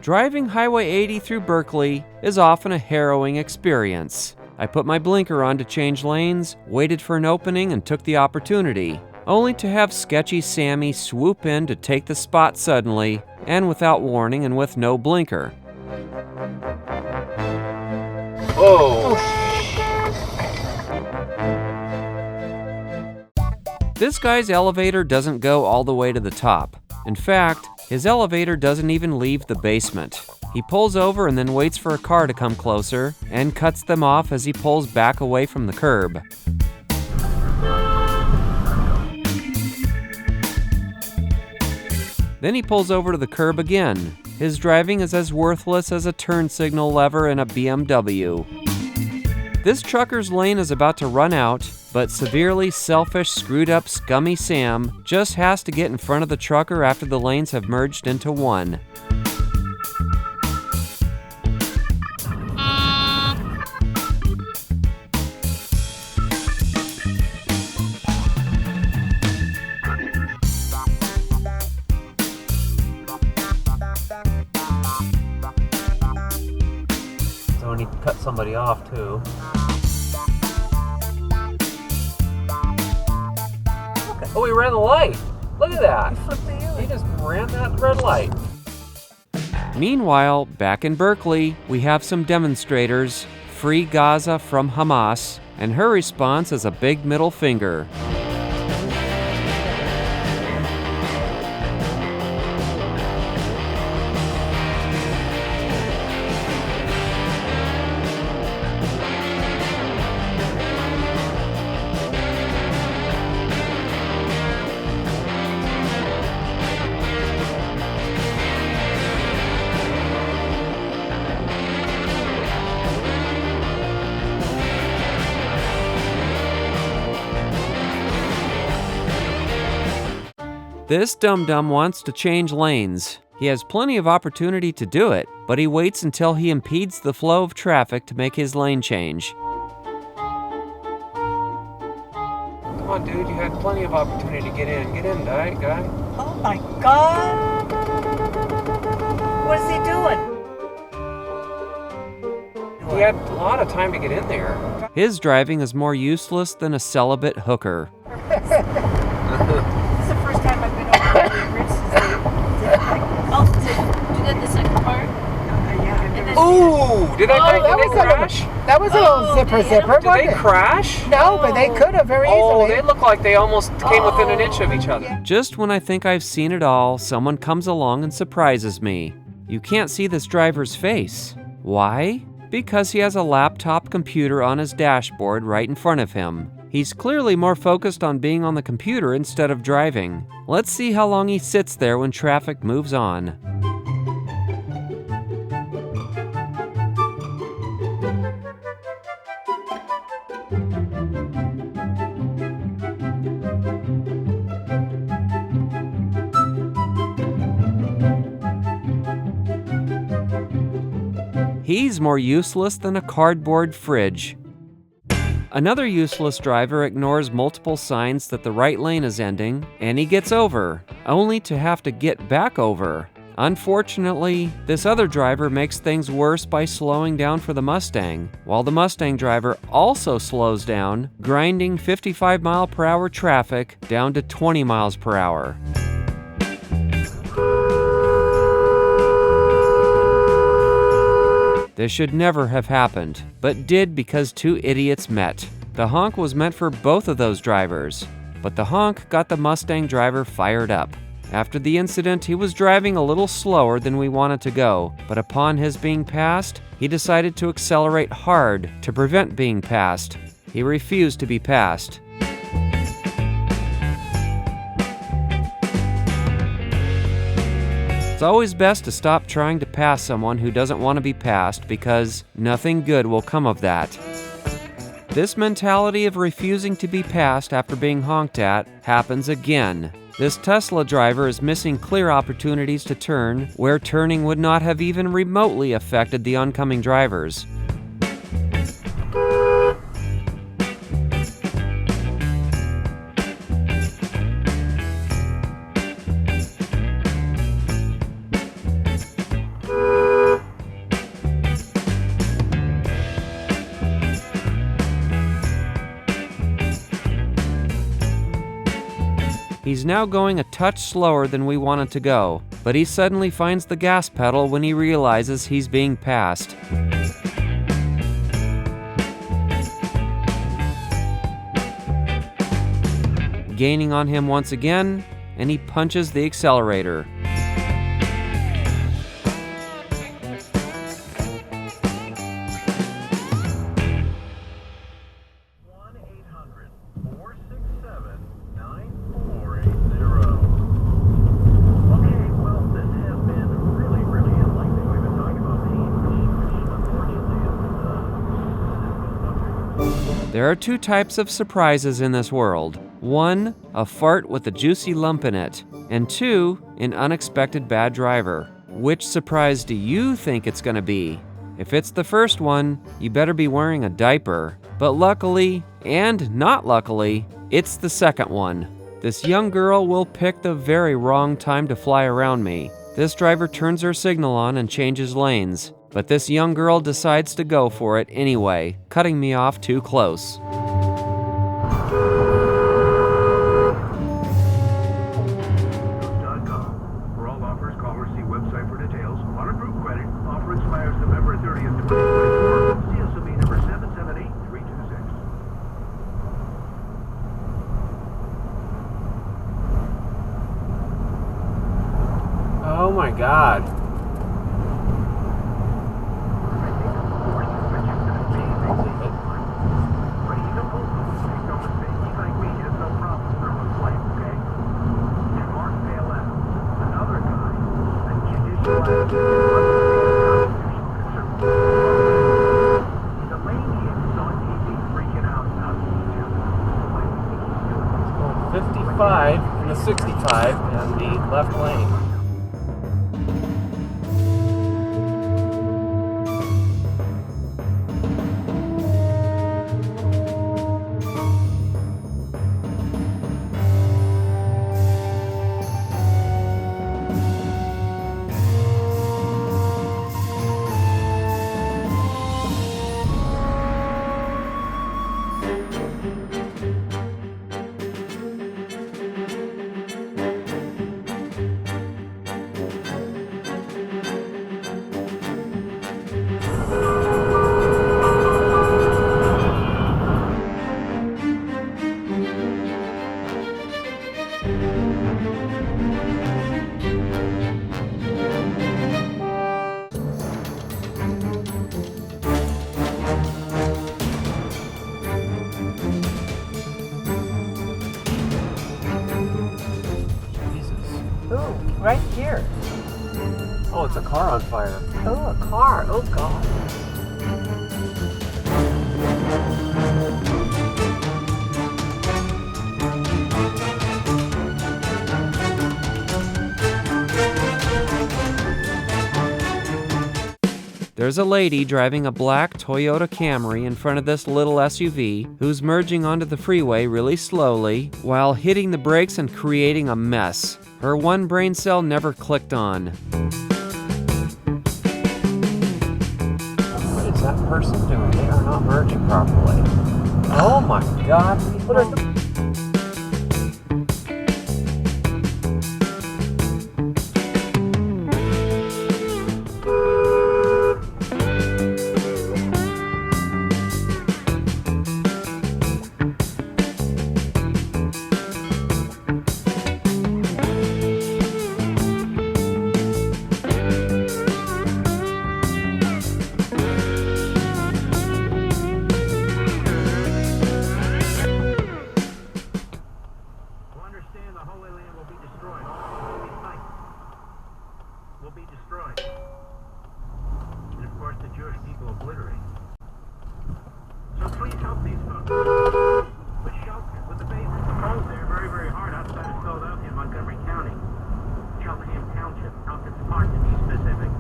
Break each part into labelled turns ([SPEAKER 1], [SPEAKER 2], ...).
[SPEAKER 1] Driving Highway 80 through Berkeley is often a harrowing experience. I put my blinker on to change lanes, waited for an opening, and took the opportunity, only to have sketchy Sammy swoop in to take the spot suddenly, and without warning and with no blinker.
[SPEAKER 2] Whoa!
[SPEAKER 1] This guy's elevator doesn't go all the way to the top. In fact, his elevator doesn't even leave the basement. He pulls over and then waits for a car to come closer and cuts them off as he pulls back away from the curb. Then he pulls over to the curb again. His driving is as worthless as a turn signal lever in a BMW. This trucker's lane is about to run out, but severely selfish, screwed up, scummy Sam just has to get in front of the trucker after the lanes have merged into one. So when he cut somebody off too. Oh, he ran the light. Look at that. He just ran that red light. Meanwhile, back in Berkeley, we have some demonstrators, Free Gaza from Hamas, and her response is a big middle finger. This dum-dum wants to change lanes. He has plenty of opportunity to do it, but he waits until he impedes the flow of traffic to make his lane change. Come on, dude, you had plenty of opportunity to get in. Get in, guy.
[SPEAKER 3] Oh my God! What is he doing?
[SPEAKER 1] He had a lot of time to get in there. His driving is more useless than a celibate hooker.
[SPEAKER 3] This is the first time I've been over by the Ritz. Oh, did you get the second part? Yeah.
[SPEAKER 1] Ooh! Did they crash?
[SPEAKER 2] That was a little zipper,
[SPEAKER 1] Did
[SPEAKER 2] wasn't
[SPEAKER 1] they
[SPEAKER 2] it?
[SPEAKER 1] crash?
[SPEAKER 2] No, but they could have very easily.
[SPEAKER 1] Oh, they look like they almost came within an inch of each other. Just when I think I've seen it all, someone comes along and surprises me. You can't see this driver's face. Why? Because he has a laptop computer on his dashboard right in front of him. He's clearly more focused on being on the computer instead of driving. Let's see how long he sits there when traffic moves on. He's more useless than a cardboard fridge. Another useless driver ignores multiple signs that the right lane is ending, and he gets over, only to have to get back over. Unfortunately, this other driver makes things worse by slowing down for the Mustang, while the Mustang driver also slows down, grinding 55-mile-per-hour traffic down to 20 miles per hour. This should never have happened, but did because two idiots met. The honk was meant for both of those drivers, but the honk got the Mustang driver fired up. After the incident, he was driving a little slower than we wanted to go, but upon his being passed, he decided to accelerate hard to prevent being passed. He refused to be passed. It's always best to stop trying to pass someone who doesn't want to be passed because nothing good will come of that. This mentality of refusing to be passed after being honked at happens again. This Tesla driver is missing clear opportunities to turn where turning would not have even remotely affected the oncoming drivers. He's now going a touch slower than we wanted to go, but he suddenly finds the gas pedal when he realizes he's being passed. Gaining on him once again, and he punches the accelerator. There are two types of surprises in this world. One, a fart with a juicy lump in it. And two, an unexpected bad driver. Which surprise do you think it's gonna be? If it's the first one, you better be wearing a diaper. But luckily, and not luckily, it's the second one. This young girl will pick the very wrong time to fly around me. This driver turns her signal on and changes lanes. But this young girl decides to go for it anyway, cutting me off too close.
[SPEAKER 4] For all offers, call or see website for details. On approved credit, offer expires November 30th, 2024. CSOB number 778326.
[SPEAKER 1] Oh my God.
[SPEAKER 4] It's
[SPEAKER 1] 55 and the 65 in the left lane.
[SPEAKER 2] Right here.
[SPEAKER 1] Oh, it's a car on fire.
[SPEAKER 2] Oh, a car. Oh, God.
[SPEAKER 1] There's a lady driving a black Toyota Camry in front of this little SUV who's merging onto the freeway really slowly while hitting the brakes and creating a mess. Her one brain cell never clicked on. What is that person doing? They are not merging properly. Oh my God.
[SPEAKER 4] Will be destroyed. And of course the Jewish people obliterated. So please help these folks. With shelter, with the bases. The polls there are very, very hard outside of Philadelphia, Montgomery County, Cheltenham Township, Concord Park to be specific.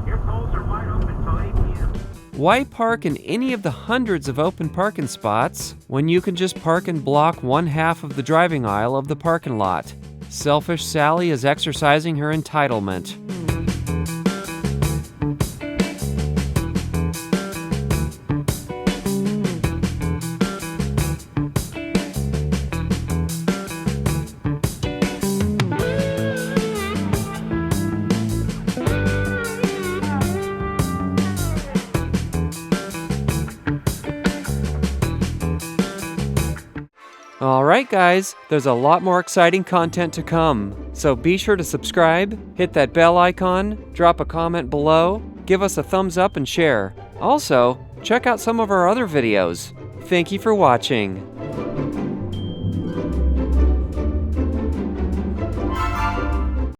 [SPEAKER 4] Your polls are wide open until 8 p.m.
[SPEAKER 1] Why park in any of the hundreds of open parking spots when you can just park and block one half of the driving aisle of the parking lot? Selfish Sally is exercising her entitlement. Alright guys, there's a lot more exciting content to come. So be sure to subscribe, hit that bell icon, drop a comment below, give us a thumbs up and share. Also, check out some of our other videos. Thank you for watching.